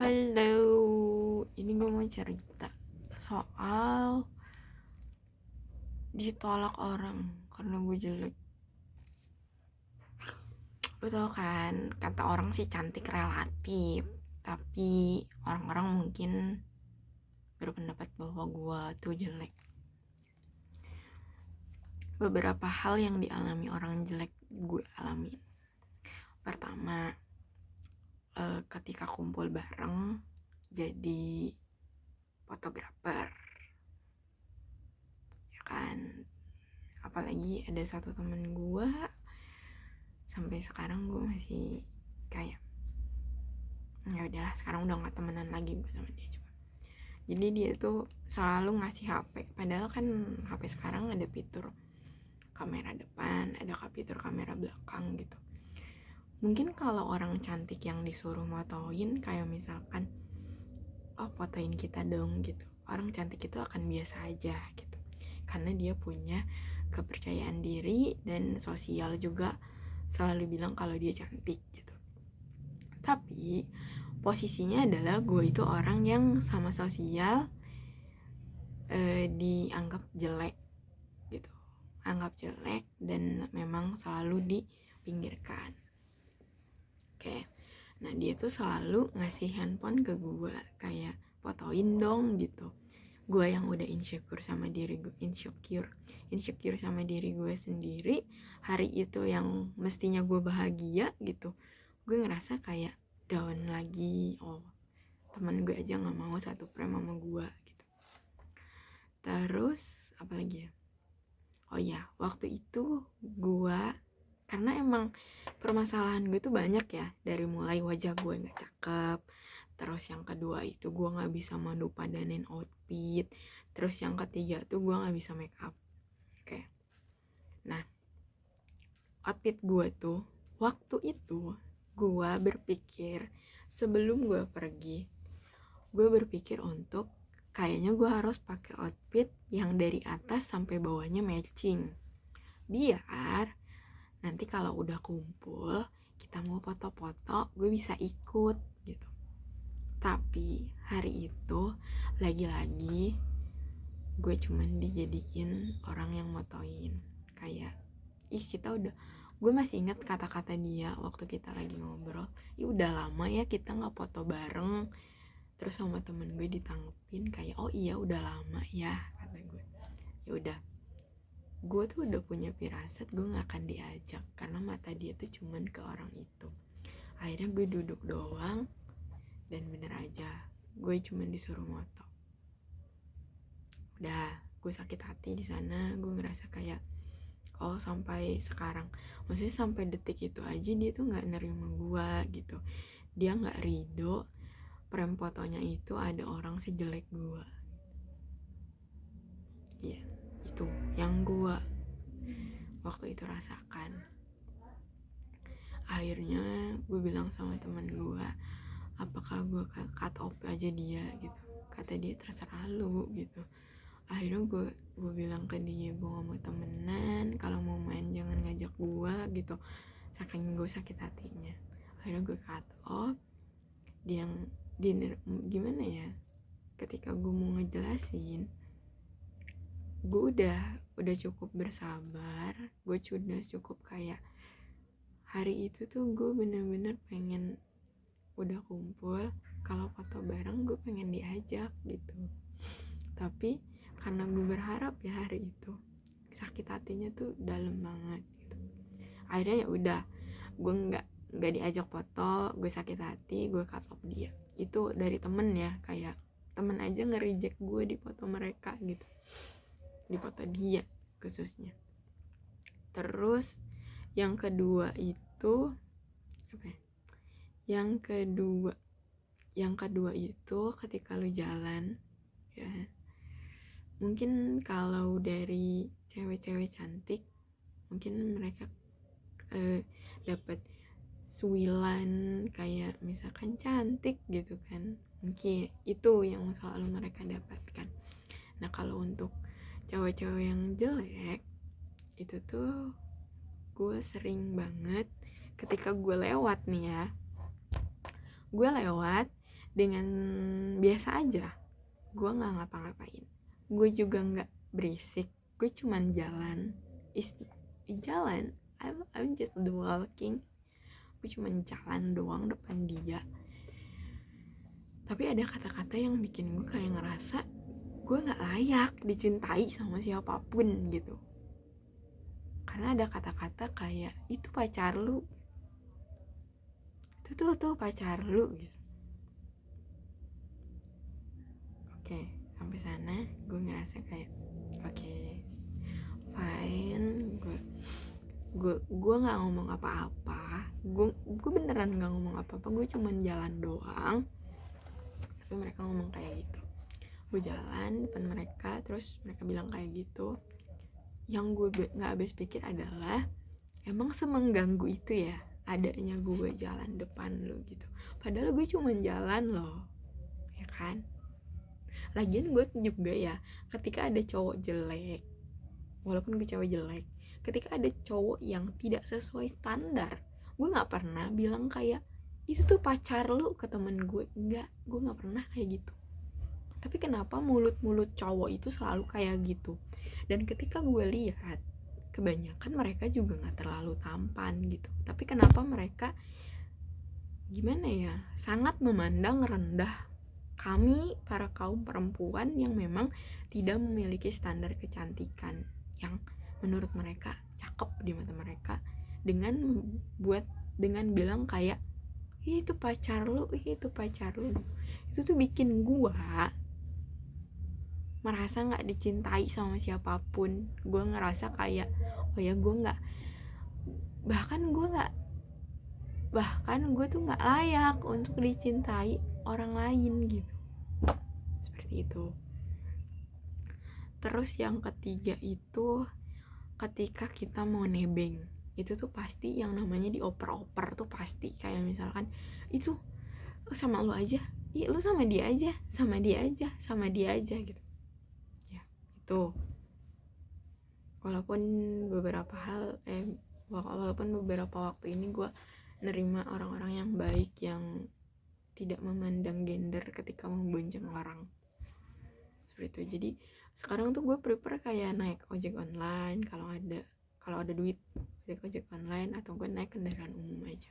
Halo, ini gue mau cerita soal ditolak orang karena gue jelek. Lo tau kan, kata orang sih cantik relatif, tapi orang-orang mungkin berpendapat bahwa gue tuh jelek. Beberapa hal yang dialami orang jelek gue alami. Pertama, ketika kumpul bareng jadi fotografer, ya kan. Apalagi ada satu temen gue, sampai sekarang gue masih kayak ya udahlah, sekarang udah nggak temenan lagi gue sama dia juga. Jadi dia tuh selalu ngasih HP, padahal kan HP sekarang ada fitur kamera depan, ada fitur kamera belakang gitu. Mungkin kalau orang cantik yang disuruh motoin, kayak misalkan fotoin kita dong gitu, orang cantik itu akan biasa aja gitu, karena dia punya kepercayaan diri dan sosial juga selalu bilang kalau dia cantik gitu. Tapi posisinya adalah gue itu orang yang sama sosial dianggap jelek gitu, anggap jelek dan memang selalu dipinggirkan. Oke, nah dia tuh selalu ngasih handphone ke gue, kayak fotoin dong gitu. Gue yang udah insecure sama diri gue, insecure sama diri gue sendiri, hari itu yang mestinya gue bahagia gitu, gue ngerasa kayak down lagi. Teman gue aja nggak mau satu frame sama gue gitu. Terus apa lagi ya, waktu itu gue, karena emang permasalahan gue tuh banyak ya, dari mulai wajah gue nggak cakep, terus yang kedua itu gue nggak bisa madu padanin outfit, terus yang ketiga tuh gue nggak bisa make up. Oke. Nah, outfit gue tuh waktu itu gue berpikir, sebelum gue pergi, gue berpikir untuk kayaknya gue harus pakai outfit yang dari atas sampai bawahnya matching, biar nanti kalau udah kumpul kita mau foto-foto gue bisa ikut gitu. Tapi hari itu lagi-lagi gue cuman dijadiin orang yang motoin, kayak kita udah, gue masih ingat kata-kata dia waktu kita lagi ngobrol, udah lama ya kita nggak foto bareng. Terus sama temen gue ditanggepin kayak, oh iya udah lama ya, kata gue. Ya udah, gue tuh udah punya firasat gue gak akan diajak, karena mata dia tuh cuman ke orang itu. Akhirnya gue duduk doang, dan bener aja gue cuman disuruh moto. Udah, gue sakit hati di sana. Gue ngerasa kayak, sampai sekarang, maksudnya sampai detik itu aja dia tuh gak nerima gue gitu. Dia gak ridho frame fotonya itu ada orang sejelek gue. Iya, itu yang gue waktu itu rasakan. Akhirnya gue bilang sama teman gue, apakah gue cut off aja dia gitu. Kata dia, terserah lu gitu. Akhirnya gue bilang ke dia, gue gak mau temenan, kalau mau main jangan ngajak gue gitu, saking gue sakit hatinya. Akhirnya gue cut off. Dia gimana ya, ketika gue mau ngejelasin, gue udah cukup bersabar, gue sudah cukup kayak, hari itu tuh gue bener-bener pengen udah kumpul, kalau foto bareng gue pengen diajak gitu. Tapi karena gue berharap ya hari itu, sakit hatinya tuh dalam banget gitu. Akhirnya ya udah, gue nggak diajak foto, gue sakit hati, gue cut off dia. Itu dari temen ya, kayak temen aja nge-reject gue di foto mereka gitu, di foto dia khususnya. Terus yang kedua itu apa ya? Yang kedua itu ketika lu jalan ya, mungkin kalau dari cewek-cewek cantik mungkin mereka dapat suilan kayak misalkan cantik gitu kan, mungkin itu yang selalu mereka dapatkan. Nah kalau untuk cewek-cewek yang jelek itu tuh gue sering banget ketika gue lewat nih ya, gue lewat dengan biasa aja. Gue nggak ngapa-ngapain, gue juga nggak berisik, gue cuman jalan. Jalan, I'm just walking, gue cuman jalan doang depan dia. Tapi ada kata-kata yang bikin gue kayak ngerasa gue nggak layak dicintai sama siapapun gitu. Karena ada kata-kata kayak itu pacar lu, itu tuh pacar lu gitu. Oke, sampai sana gue ngerasa kayak oke, fine. Gue nggak ngomong apa-apa, gue beneran nggak ngomong apa-apa, gue cuman jalan doang. Tapi mereka ngomong kayak gitu, gue jalan depan mereka, terus mereka bilang kayak gitu. Yang gue nggak habis pikir adalah, emang semengganggu itu ya adanya gue jalan depan lo gitu, padahal gue cuman jalan loh, ya kan. Lagian gue juga ya, ketika ada cowok jelek, walaupun gue cewek jelek, ketika ada cowok yang tidak sesuai standar, gue nggak pernah bilang kayak itu tuh pacar lu ke temen gue. Enggak, gue nggak pernah kayak gitu. Tapi kenapa mulut-mulut cowok itu selalu kayak gitu? Dan ketika gue lihat, kebanyakan mereka juga nggak terlalu tampan gitu, tapi kenapa mereka gimana ya, sangat memandang rendah kami para kaum perempuan yang memang tidak memiliki standar kecantikan yang menurut mereka cakep di mata mereka, dengan bilang kayak itu pacar lu, itu pacar lu. Itu tuh bikin gua merasa nggak dicintai sama siapapun. Gue ngerasa kayak oh ya, bahkan gue tuh nggak layak untuk dicintai orang lain gitu, seperti itu. Terus yang ketiga itu, ketika kita mau nebeng, itu tuh pasti yang namanya dioper-oper tuh pasti. Kayak misalkan itu sama lu aja, lu sama dia aja, sama dia aja, sama dia aja gitu ya. Itu walaupun beberapa waktu ini gue nerima orang-orang yang baik, yang tidak memandang gender ketika membonceng orang, seperti itu. Jadi sekarang tuh gue prefer kayak naik ojek online kalau ada duit, ojek online, atau gue naik kendaraan umum aja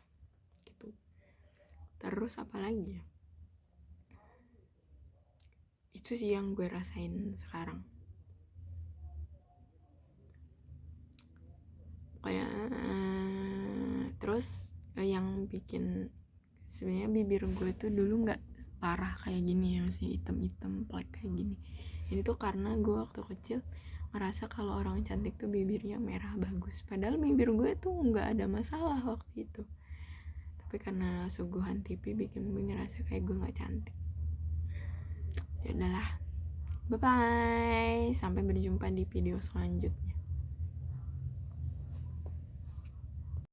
gitu. Terus apa lagi ya, itu sih yang gue rasain sekarang. Kayak terus yang bikin sebenarnya bibir gue tuh dulu nggak parah kayak gini ya, masih hitam-hitam plek kayak gini. Ini tuh karena gue waktu kecil ngerasa kalau orang cantik tuh bibirnya merah bagus, padahal bibir gue tuh nggak ada masalah waktu itu. Tapi karena suguhan TV bikin gue ngerasa kayak gue nggak cantik. Ya udahlah, bye bye, sampai berjumpa di video selanjutnya.